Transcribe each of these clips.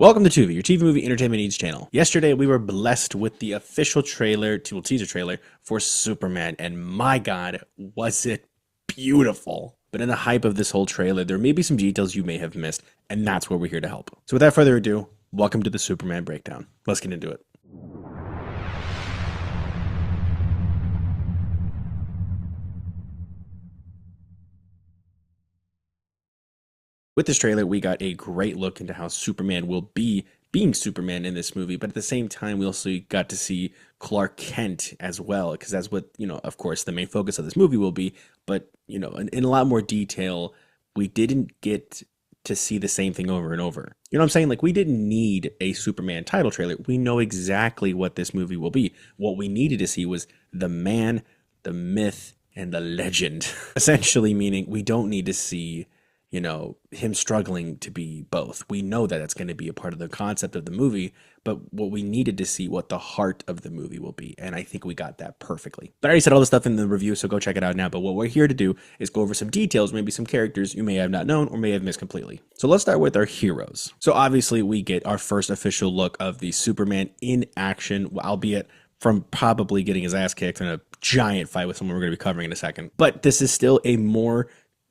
Welcome to Tu-Vie, your TV movie entertainment needs channel. Yesterday, we were blessed with the official teaser trailer for Superman, and my God, was it beautiful. But in the hype of this whole trailer, there may be some details you may have missed, and that's where we're here to help. So without further ado, welcome to the Superman breakdown. Let's get into it. With this trailer, we got a great look into how Superman will be being Superman in this movie, but at the same time, we also got to see Clark Kent as well, because that's what, of course, the main focus of this movie will be. But, in a lot more detail, we didn't get to see the same thing over and over. You know what I'm saying? Like, we didn't need a Superman title trailer. We know exactly what this movie will be. What we needed to see was the man, the myth, and the legend. Essentially meaning we don't need to see him struggling to be both. We know that that's going to be a part of the concept of the movie, but what we needed to see what the heart of the movie will be. And I think we got that perfectly. But I already said all the stuff in the review, so go check it out now. But what we're here to do is go over some details, maybe some characters you may have not known or may have missed completely. So let's start with our heroes. So obviously we get our first official look of the Superman in action, albeit from probably getting his ass kicked in a giant fight with someone we're going to be covering in a second. But this is still a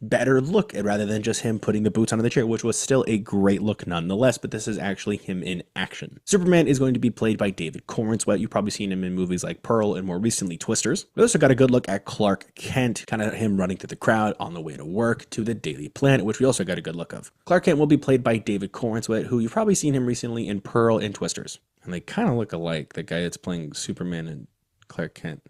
better look rather than just him putting the boots on the chair, which was still a great look nonetheless, but this is actually him in action. Superman is going to be played by David Corenswet. You've probably seen him in movies like Pearl and more recently Twisters. We also got a good look at Clark Kent, kind of him running through the crowd on the way to work to the Daily Planet, which we also got a good look of. Clark Kent will be played by David Corenswet, who you've probably seen him recently in Pearl and Twisters. And they kind of look alike, the guy that's playing Superman and Clark Kent.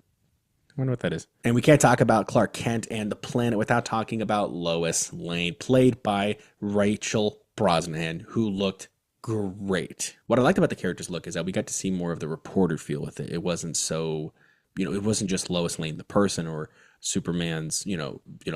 I wonder what that is. And we can't talk about Clark Kent and the planet without talking about Lois Lane, played by Rachel Brosnahan, who looked great. What I liked about the character's look is that we got to see more of the reporter feel with it. It wasn't so, it wasn't just Lois Lane the person or Superman's,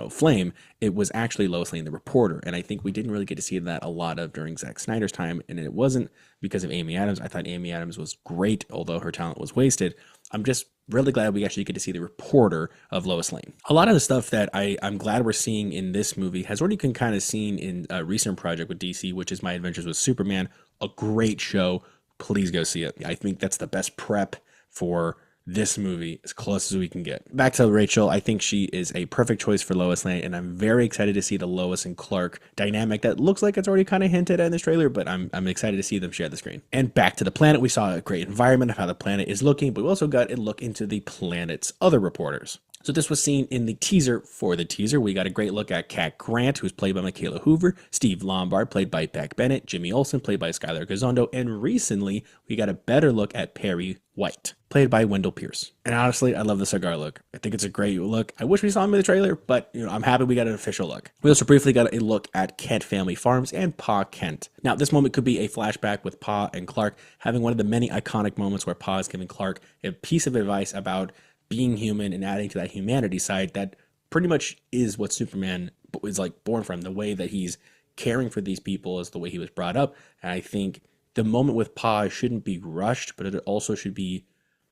flame. It was actually Lois Lane the reporter. And I think we didn't really get to see that a lot of during Zack Snyder's time. And it wasn't because of Amy Adams. I thought Amy Adams was great, although her talent was wasted. I'm just really glad we actually get to see the reporter of Lois Lane. A lot of the stuff that I'm glad we're seeing in this movie has already been kind of seen in a recent project with DC, which is My Adventures with Superman. A great show. Please go see it. I think that's the best prep for this movie, as close as we can get. Back to Rachel, I think she is a perfect choice for Lois Lane, and I'm very excited to see the Lois and Clark dynamic that looks like it's already kind of hinted at in this trailer, but I'm excited to see them share the screen. And back to the planet, we saw a great environment of how the planet is looking, but we also got a look into the planet's other reporters. So this was seen in the teaser for the teaser. We got a great look at Kat Grant, who's played by Michaela Hoover, Steve Lombard, played by Beck Bennett, Jimmy Olsen, played by Skylar Gazondo, and recently we got a better look at Perry White, played by Wendell Pierce. And honestly, I love the cigar look. I think it's a great look. I wish we saw him in the trailer, but I'm happy we got an official look. We also briefly got a look at Kent Family Farms and Pa Kent. Now, this moment could be a flashback with Pa and Clark having one of the many iconic moments where Pa is giving Clark a piece of advice about being human and adding to that humanity side that pretty much is what Superman is like born from. The way that he's caring for these people is the way he was brought up. And I think the moment with Pa shouldn't be rushed, but it also should be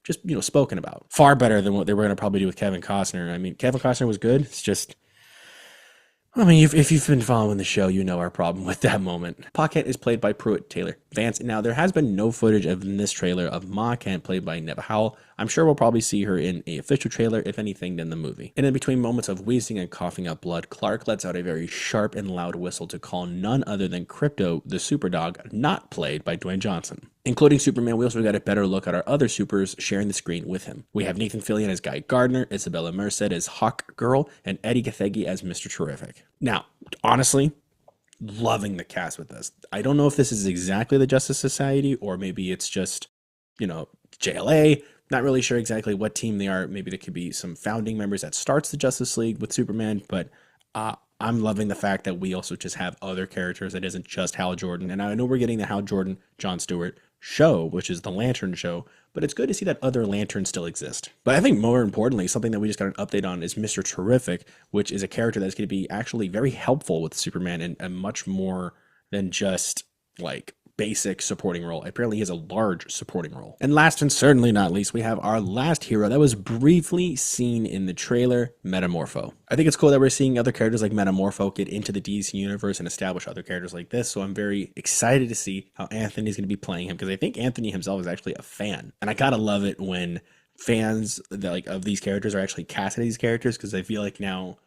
just, spoken about. Far better than what they were going to probably do with Kevin Costner. I mean, Kevin Costner was good. It's just, if you've been following the show, you know our problem with that moment. Pa Kent is played by Pruitt Taylor Vance. Now, there has been no footage of in this trailer of Ma Kent played by Neva Howell. I'm sure we'll probably see her in an official trailer, if anything, than the movie. And in between moments of wheezing and coughing up blood, Clark lets out a very sharp and loud whistle to call none other than Crypto, the Superdog, not played by Dwayne Johnson. Including Superman, we also got a better look at our other supers sharing the screen with him. We have Nathan Fillion as Guy Gardner, Isabella Merced as Hawk Girl, and Eddie Gathegi as Mr. Terrific. Now, honestly, loving the cast with this. I don't know if this is exactly the Justice Society or maybe it's just, JLA. Not really sure exactly what team they are. Maybe there could be some founding members that starts the Justice League with Superman, but I'm loving the fact that we also just have other characters that isn't just Hal Jordan. And I know we're getting the Hal Jordan, Jon Stewart show, which is the Lantern show, but it's good to see that other lanterns still exist. But I think more importantly, something that we just got an update on is Mr. Terrific, which is a character that's going to be actually very helpful with Superman and much more than just like basic supporting role. Apparently, he has a large supporting role. And last and certainly not least, we have our last hero that was briefly seen in the trailer, Metamorpho. I think it's cool that we're seeing other characters like Metamorpho get into the DC universe and establish other characters like this. So I'm very excited to see how Anthony's going to be playing him, because I think Anthony himself is actually a fan. And I gotta love it when fans of these characters are actually casting these characters, because I feel like now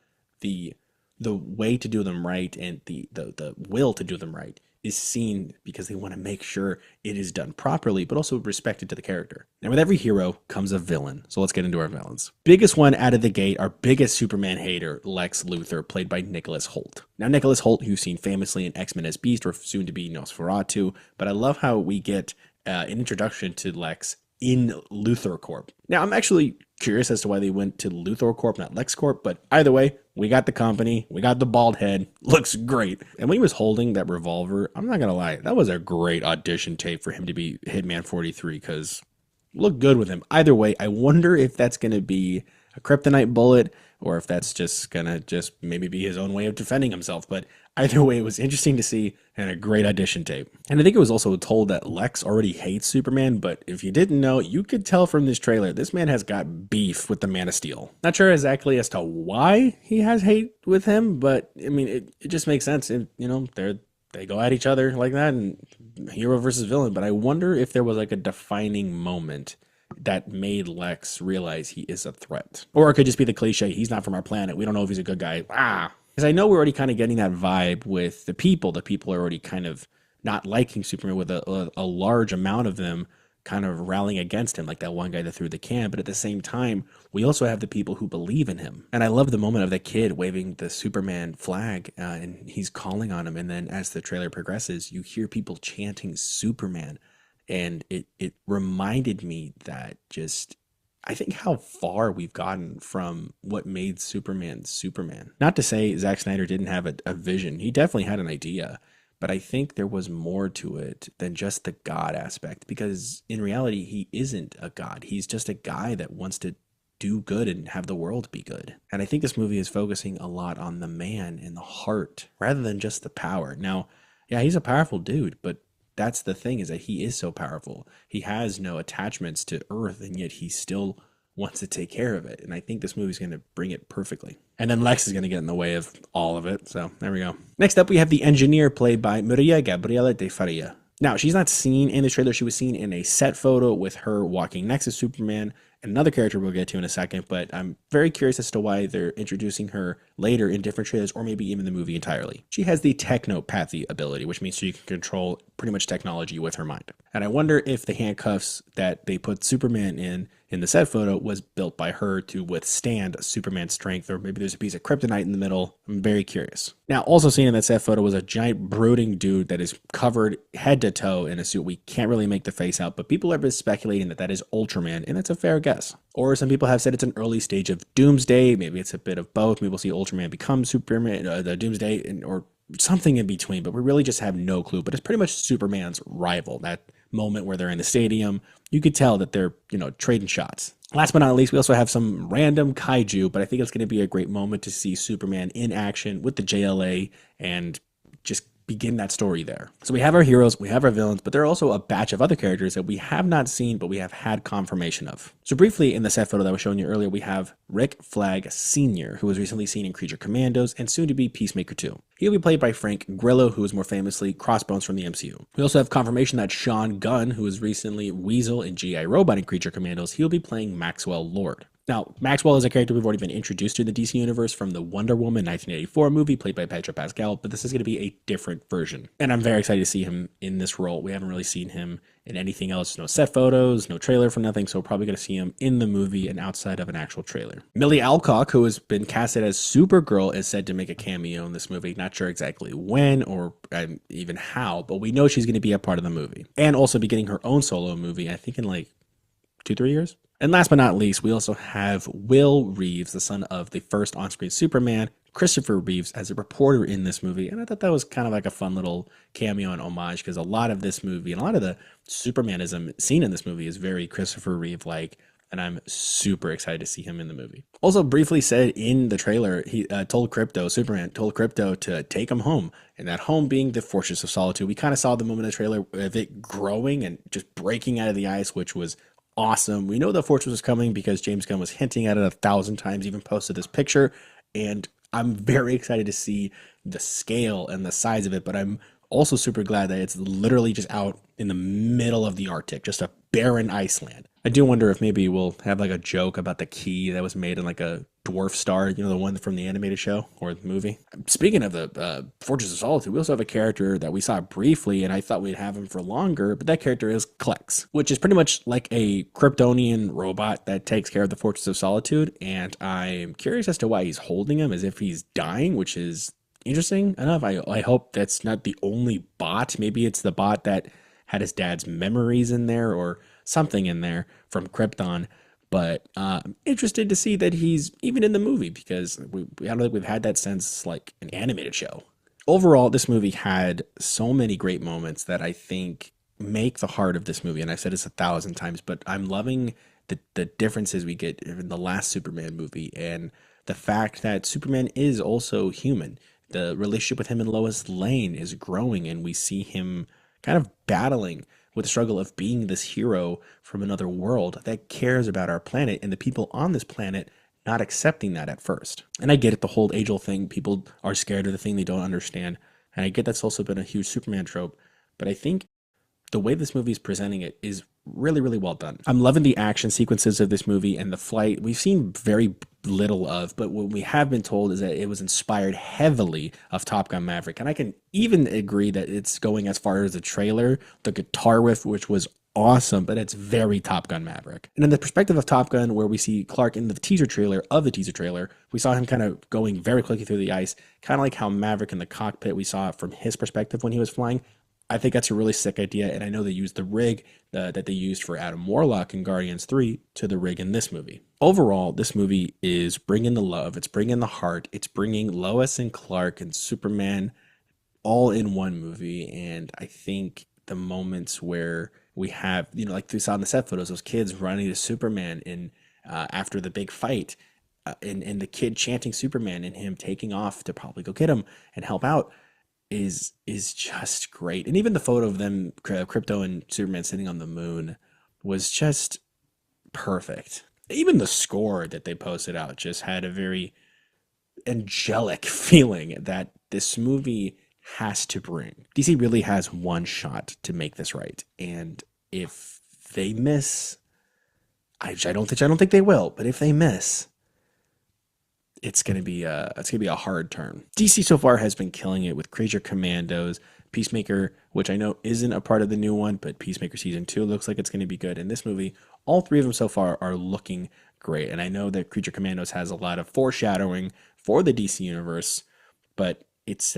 the way to do them right and the will to do them right is seen, because they want to make sure it is done properly, but also respected to the character. And with every hero comes a villain. So let's get into our villains. Biggest one out of the gate, our biggest Superman hater, Lex Luthor, played by Nicholas Hoult. Now, Nicholas Hoult, you've seen famously in X-Men as Beast, or soon to be Nosferatu, but I love how we get an introduction to Lex in Luthor Corp. Now, I'm actually curious as to why they went to Luthor Corp, not Lex Corp, but either way, we got the company, we got the bald head, looks great. And when he was holding that revolver, I'm not gonna lie, that was a great audition tape for him to be Hitman 43, because looked good with him. Either way, I wonder if that's gonna be a kryptonite bullet, or if that's just gonna maybe be his own way of defending himself. But either way, it was interesting to see, and a great audition tape. And I think it was also told that Lex already hates Superman, but if you didn't know, you could tell from this trailer, this man has got beef with the Man of Steel. Not sure exactly as to why he has hate with him, but I mean, it just makes sense. You know, they go at each other like that, and hero versus villain. But I wonder if there was like a defining moment that made Lex realize he is a threat. Or it could just be the cliche, he's not from our planet, we don't know if he's a good guy. Because I know we're already kind of getting that vibe with the people. The people are already kind of not liking Superman, with a large amount of them kind of rallying against him, like that one guy that threw the can. But at the same time, we also have the people who believe in him. And I love the moment of the kid waving the Superman flag, and he's calling on him. And then as the trailer progresses, you hear people chanting Superman. And it reminded me that I think how far we've gotten from what made Superman Superman. Not to say Zack Snyder didn't have a vision. He definitely had an idea. But I think there was more to it than just the God aspect. Because in reality, he isn't a God. He's just a guy that wants to do good and have the world be good. And I think this movie is focusing a lot on the man and the heart rather than just the power. Now, yeah, he's a powerful dude, but that's the thing, is that he is so powerful. He has no attachments to Earth, and yet he still wants to take care of it. And I think this movie's going to bring it perfectly. And then Lex is going to get in the way of all of it. So there we go. Next up, we have the engineer, played by Maria Gabriela de Faria. Now, she's not seen in the trailer. She was seen in a set photo with her walking next to Superman, and another character we'll get to in a second, but I'm very curious as to why they're introducing her later in different trailers, or maybe even the movie entirely. She has the technopathy ability, which means she can control pretty much technology with her mind. And I wonder if the handcuffs that they put Superman in the set photo was built by her to withstand Superman's strength, or maybe there's a piece of kryptonite in the middle. I'm very curious. Now, also seen in that set photo was a giant brooding dude that is covered head to toe in a suit. We can't really make the face out, but people have been speculating that is Ultraman, and that's a fair guess. Or some people have said it's an early stage of Doomsday. Maybe it's a bit of both. Maybe we'll see Ultraman become Superman, the Doomsday, or something in between, but we really just have no clue. But it's pretty much Superman's rival. That moment where they're in the stadium, you could tell that they're, trading shots. Last but not least, we also have some random kaiju, but I think it's going to be a great moment to see Superman in action with the JLA and just begin that story there. So we have our heroes, we have our villains, but there are also a batch of other characters that we have not seen, but we have had confirmation of. So briefly, in the set photo that I was showing you earlier, we have Rick Flag Sr., who was recently seen in Creature Commandos and soon to be Peacemaker 2. He'll be played by Frank Grillo, who is more famously Crossbones from the MCU. We also have confirmation that Sean Gunn, who was recently Weasel in G.I. Robot and Creature Commandos, he'll be playing Maxwell Lord. Now, Maxwell is a character we've already been introduced to in the DC Universe from the Wonder Woman 1984 movie played by Pedro Pascal, but this is going to be a different version. And I'm very excited to see him in this role. We haven't really seen him in anything else. No set photos, no trailer for nothing, so we're probably going to see him in the movie and outside of an actual trailer. Millie Alcock, who has been casted as Supergirl, is said to make a cameo in this movie. Not sure exactly when or even how, but we know she's going to be a part of the movie. And also be getting her own solo movie, I think in like 2-3 years. And last but not least, we also have Will Reeves, the son of the first on-screen Superman, Christopher Reeves, as a reporter in this movie. And I thought that was kind of like a fun little cameo and homage, because a lot of this movie and a lot of the Supermanism seen in this movie is very Christopher Reeve-like. and I'm super excited to see him in the movie. Also, briefly said in the trailer, he told Crypto, Superman told Crypto to take him home, and that home being the Fortress of Solitude. We kind of saw the moment in the trailer of it growing and just breaking out of the ice, which was awesome. We know the Fortress was coming because James Gunn was hinting at it 1,000 times, even posted this picture, and I'm very excited to see the scale and the size of it, but I'm also super glad that it's literally just out in the middle of the Arctic, just a barren iceland. I do wonder if maybe we'll have like a joke about the key that was made in like a dwarf star, you know, the one from the animated show or the movie. Speaking of the Fortress of Solitude, we also have a character that we saw briefly, and I thought we'd have him for longer, but that character is Klex, which is pretty much like a Kryptonian robot that takes care of the Fortress of Solitude, and I'm curious as to why he's holding him as if he's dying, which is interesting enough. I hope that's not the only bot. Maybe it's the bot that had his dad's memories in there or something in there from Krypton. But I'm interested to see that he's even in the movie because I don't think we've had that since like an animated show. Overall, this movie had so many great moments that I think make the heart of this movie. And I've said this 1,000 times, but I'm loving the differences we get in the last Superman movie and the fact that Superman is also human. The relationship with him and Lois Lane is growing, and we see him kind of battling with the struggle of being this hero from another world that cares about our planet and the people on this planet not accepting that at first. And I get it, the whole age-old thing, people are scared of the thing they don't understand. And I get that's also been a huge Superman trope, but I think the way this movie is presenting it is really, really well done. I'm loving the action sequences of this movie and the flight. We've seen very little of, but what we have been told is that it was inspired heavily of Top Gun Maverick. And I can even agree that it's going as far as the trailer, the guitar riff, which was awesome, but it's very Top Gun Maverick. And in the perspective of Top Gun, where we see Clark in the teaser trailer of the teaser trailer, we saw him kind of going very quickly through the ice, kind of like how Maverick in the cockpit, we saw it from his perspective when he was flying. I think that's a really sick idea, and I know they used the rig that they used for Adam Warlock in Guardians 3 to the rig in this movie. Overall, this movie is bringing the love, it's bringing the heart, it's bringing Lois and Clark and Superman all in one movie, and I think the moments where we have, you know, like we saw in the set photos, those kids running to Superman in after the big fight, and the kid chanting Superman and him taking off to probably go get him and help out, is just great. And even the photo of them, Crypto and Superman sitting on the moon, was just perfect. Even the score that they posted out just had a very angelic feeling that this movie has to bring. DC really has one shot to make this right, and if they miss, I don't think they will, but if they miss, it's gonna be a hard turn. DC so far has been killing it with Creature Commandos, Peacemaker, which I know isn't a part of the new one, but Peacemaker season 2 looks like it's gonna be good. In this movie, all three of them so far are looking great, and I know that Creature Commandos has a lot of foreshadowing for the DC universe, but it's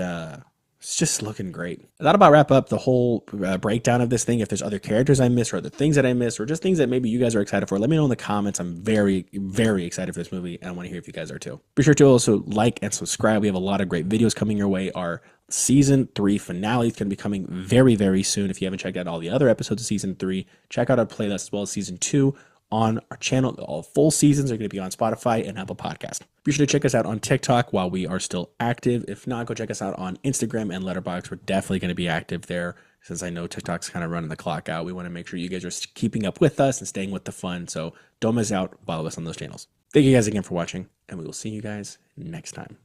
just looking great. That about wrap up the whole breakdown of this thing. If there's other characters I missed or other things that I missed or just things that maybe you guys are excited for, let me know in the comments. I'm very, very excited for this movie, and I want to hear if you guys are too. Be sure to also like and subscribe. We have a lot of great videos coming your way. Our season 3 finale is going to be coming very, very soon. If you haven't checked out all the other episodes of season 3, check out our playlist as well as season 2 on our channel. All full seasons are going to be on Spotify and Apple Podcast. Be sure to check us out on TikTok while we are still active. If not, go check us out on Instagram and Letterboxd. We're definitely going to be active there since I know TikTok's kind of running the clock out. We want to make sure you guys are keeping up with us and staying with the fun. So don't miss out. Follow us on those channels. Thank you guys again for watching, and we will see you guys next time.